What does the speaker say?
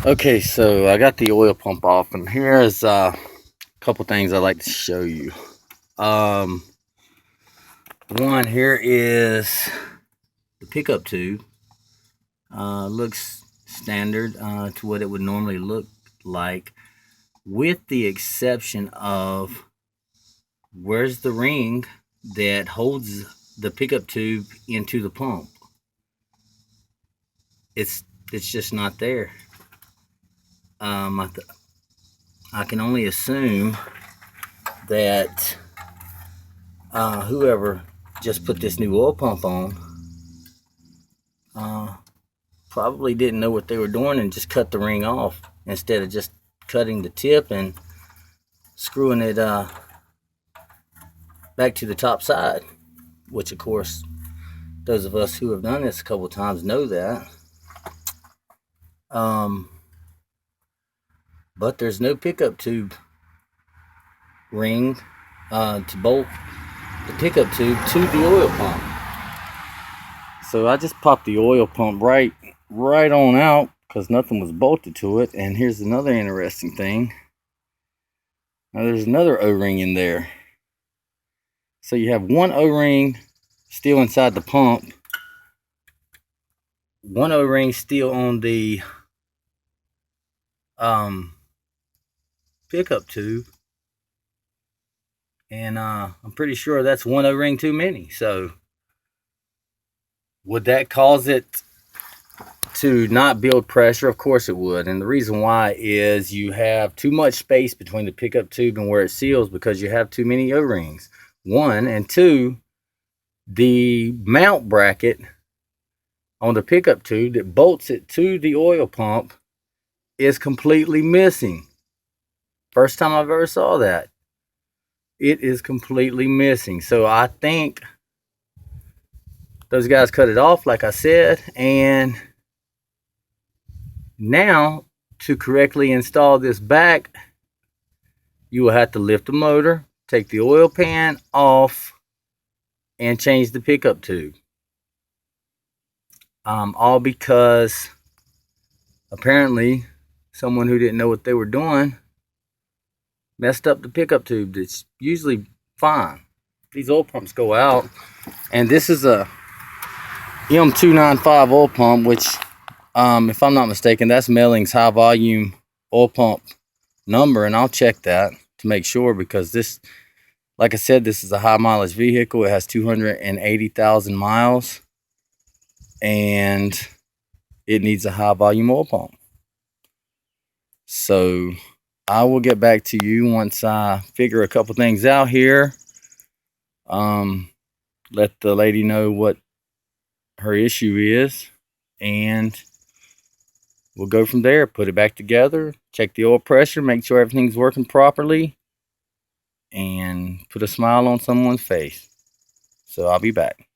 Okay, so I got the oil pump off, and here's a couple things I'd like to show you. Um, One here is the pickup tube. Looks standard to what it would normally look like, with the exception of where's the ring that holds the pickup tube into the pump. It's just not there. I can only assume that whoever just put this new oil pump on uh, probably didn't know what they were doing and just cut the ring off instead of just cutting the tip and screwing it back to the top side, which of course those of us who have done this a couple times know that. But there's no pickup tube ring to bolt the pickup tube to the oil pump. So I just popped the oil pump right on out because nothing was bolted to it. And here's another interesting thing. Now there's another O-ring in there. So you have one O-ring still inside the pump, one O-ring still on the pickup tube, and I'm pretty sure that's one O-ring too many. So would that cause it to not build pressure? Of course it would. And the reason why is you have too much space between the pickup tube and where it seals because you have too many O-rings. One, and two, the mount bracket on the pickup tube that bolts it to the oil pump is completely missing. First time I've ever saw that. It is completely missing. So I think those guys cut it off, like I said, and now to correctly install this back, you will have to lift the motor, take the oil pan off, and change the pickup tube. All because apparently someone who didn't know what they were doing messed up the pickup tube. That's usually fine. These oil pumps go out, and this is a M295 oil pump, which if I'm not mistaken, that's Melling's high volume oil pump number, and I'll check that to make sure, because this, like I said, this is a high mileage vehicle. It has 280,000 miles, and it needs a high volume oil pump. So I will get back to you once I figure a couple things out here. Let the lady know what her issue is, and we'll go from there. Put it back together, check the oil pressure, make sure everything's working properly, and put a smile on someone's face. So I'll be back.